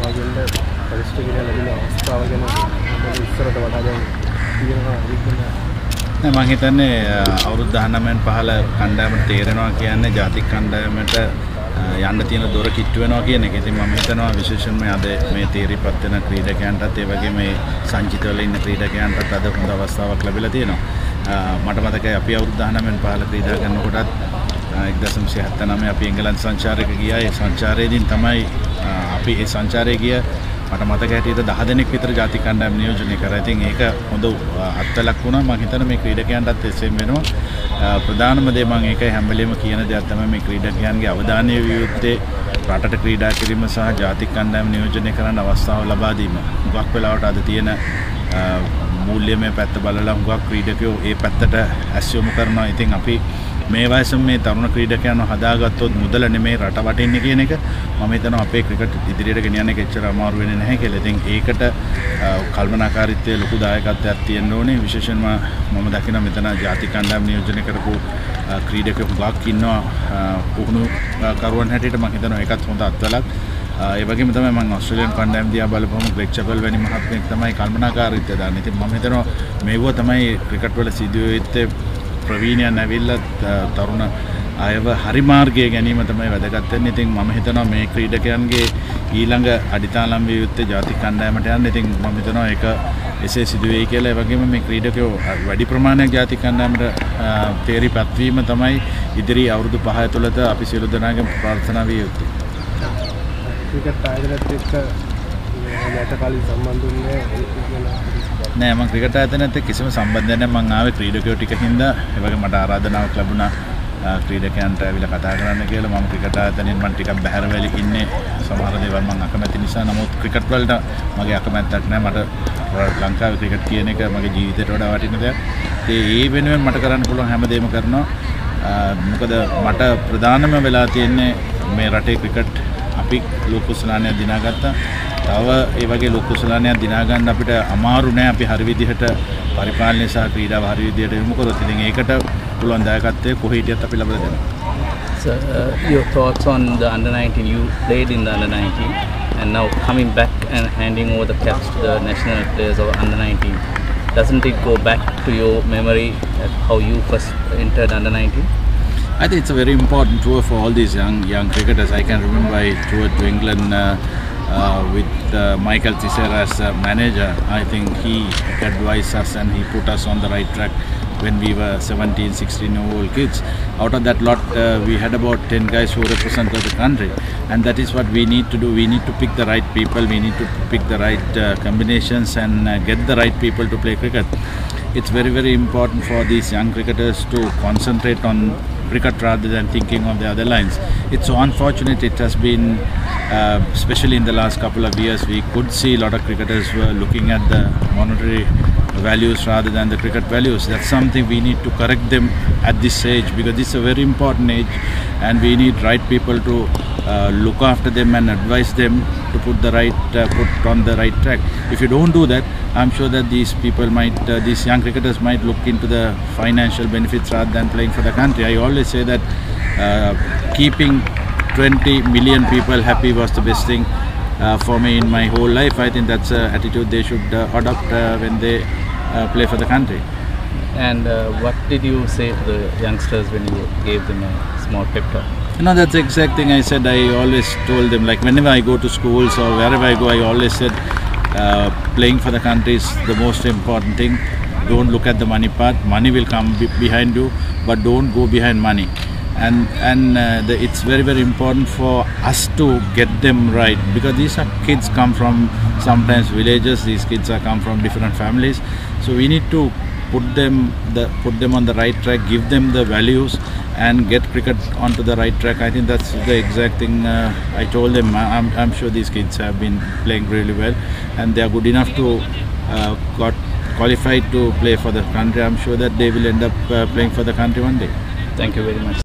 සහභාගී වෙන්න පරිශ්‍රය කියන ලැබෙන අවස්ථාව ගැන මොකද ඉස්සරට වඩා දැන් තියෙනවා විදිහට නෑ මම හිතන්නේ අවුරුදු 19න් පහළ කණ්ඩායමට තේරෙනවා කියන්නේ ජාතික කණ්ඩායමට යන්න තියෙන දොර කිට්ටු වෙනවා කියන එක. ඉතින් මම හිතනවා විශේෂයෙන්ම අද මේ තීරීපත් වෙන ක්‍රීඩකයන්ටත් ඒ වගේම මේ සංචිතවල ඉන්න ක්‍රීඩකයන්ටත් අද හොඳ අවස්ථාවක් ලැබිලා තියෙනවා. මට මතකයි අපි අවුරුදු 19න් පහළ ක්‍රීඩා කරනකොටත් 1979 අපි එංගලන්ත සංචාරයක ගියා. ඒ සංචාරයේදී තමයි අපි ඒ සංචාරයේ ගිය මට මතක හැටියට 10 දෙනෙක් විතර ජාතික කණ්ඩායම නියෝජනය කරා. ඉතින් ඒක හොඳ අත්වලක් වුණා. මම හිතනවා මේ ක්‍රීඩකයන්ටත් එසේම වෙනවා. ප්‍රධානම දේ මම ඒකයි හැම වෙලෙම කියන දෙයක් තමයි මේ ක්‍රීඩකයන්ගේ අවධානය විය යුත්තේ රටට ක්‍රීඩා කිරීම සහ ජාතික කණ්ඩායම නියෝජනය කරන්න අවස්ථාව ලබා දීම. හුඟක් වෙලාවට අද තියෙන මූල්‍යමය පැත්ත බලලා හුඟක් ක්‍රීඩකයෝ ඒ පැත්තට ඇස් යොමු කරනවා. ඉතින් අපි මේ වයසම මේ තරුණ ක්‍රීඩකයන්ව හදාගත්තොත් මුදල නෙමෙයි රට වටින්නේ කියන එක මම හිතනවා අපේ ක්‍රිකට් ඉදිරියට ගෙන යන්න එච්චර අමාරු වෙන්නේ නැහැ කියලා. ඉතින් ඒකට කල්පනාකාරීත්වයේ ලොකු දායකත්වයක් තියෙන්න ඕනේ. විශේෂයෙන්ම මම දකිනවා මෙතන ජාතික කණ්ඩායම නියෝජනය කරපු ක්‍රීඩකයෝ හුඟක් ඉන්නවා පුහුණු කරුවන් හැටියට. මම හිතනවා ඒකත් හොඳ අත්වලක්. ඒ වගේම තමයි මම ඕස්ට්‍රේලියානු කණ්ඩායම දිහා බලපුවම ග්‍රෙග් චැපල් වැනි මහත්මයෙක් තමයි කල්පනාකාරීත්වය දාන්නේ. ඉතින් මම හිතනවා මේව තමයි ක්‍රිකට් වල සිදුවෙ යුත්තේ ප්‍රවීණයන් ඇවිල්ලා තරුණ අයව හරි මාර්ගයේ ගැනීම තමයි වැදගත් වෙන්නේ. ඉතින් මම හිතනවා මේ ක්‍රීඩකයන්ගේ ඊළඟ අඩිතාලම් විය යුත්තේ ජාතික කණ්ඩායමට යන්න. ඉතින් මම හිතනවා ඒක එසේ සිදු වෙයි කියලා. ඒ වගේම මේ ක්‍රීඩකයෝ වැඩි ප්‍රමාණයක් ජාතික කණ්ඩායමට තේරීපත් වීම තමයි ඉදිරි අවුරුදු 5 ඇතුළත අපි සියලු දෙනාගේම ප්‍රාර්ථනා විය යුත්තේ. ක්‍රිකට් ආයතනයත් එක්ක යට කාලේ සම්බන්ධුන්නේ නෑ මම ක්‍රිකට් ආයතනයත් එක්ක කිසිම සම්බන්ධයක් නෑ. මම ආවේ ක්‍රීඩකයෝ ටික හින්දා. ඒ වගේ මට ආරාධනාවක් ලැබුණා ක්‍රීඩකයන්ට ඇවිල්ලා කතා කරන්න කියලා. මම ක්‍රිකට් ආයතනයෙන් මම ටිකක් බැහැර වෙලි ඉන්නේ. සමහර දේවල් මම අකමැති නිසා. නමුත් ක්‍රිකට් වලට මගේ අකමැත්තක් නෑ. මට ලංකාවේ ක්‍රිකට් කියන එක මගේ ජීවිතේට වඩා වටින දෙයක්. ඒ වෙනුවෙන් මට කරන්න පුළුවන් හැමදේම කරනවා. මොකද මට ප්‍රධානම වෙලා තියෙන්නේ මේ රටේ ක්‍රිකට් අපි ලෝක කුසලානයක් දිනාගත්තා. තව ඒ වගේ ලෝක කුසලානයක් දිනා ගන්න අපිට අමාරු නෑ. අපි හරි විදිහට පරිපාලනය සහ ක්‍රීඩාව හරි විදිහට යොමු කරොත් ඉතින් ඒකට පුළුවන් දායකත්වයේ කොහේ හිටියත් අපි ලබා දෙනවා. So your thoughts on the under-19? You played in the under-19 and now coming back and handing over the caps to the national players of under-19. Doesn't it go back to your memory at how you first entered under-19? I think it's a very important tour for all these young cricketers. I can remember I toured to England with Michael Tissera as a manager. I think he advised us and he put us on the right track when we were 17, 16-year-old kids. Out of that lot, we had about 10 guys who represented the country, and that is what we need to do. We need to pick the right people, we need to pick the right combinations and get the right people to play cricket. It's very, very important for these young cricketers to concentrate on cricket rather than thinking of the other lines. It's so unfortunate. It has been, especially in the last couple of years, we could see a lot of cricketers were looking at the monetary values rather than the cricket values. That's something we need to correct them at this age, because it's a very important age and we need right people to look after them and advise them to put on the right track. If you don't do that, I'm sure that these people might, these young cricketers might look into the financial benefits rather than playing for the country. I always say that keeping 20 million people happy was the best thing for me in my whole life. I think that's an attitude they should adopt when they play for the country. And what did you say to the youngsters when you gave them a small pep talk? You know, that's the exact thing I said. I always told them, like whenever I go to schools or wherever I go, I always said playing for the country is the most important thing. Don't look at the money part. Money will come behind you, but don't go behind money. And it's very, very important for us to get them right, because these are kids come from sometimes villages. These kids are come from different families, so we need to put them on the right track, give them the values and get cricket onto the right track. I think that's the exact thing I told them. I'm sure these kids have been playing really well and they are good enough to got qualified to play for the country. I'm sure that they will end up playing for the country one day. Thank you very much.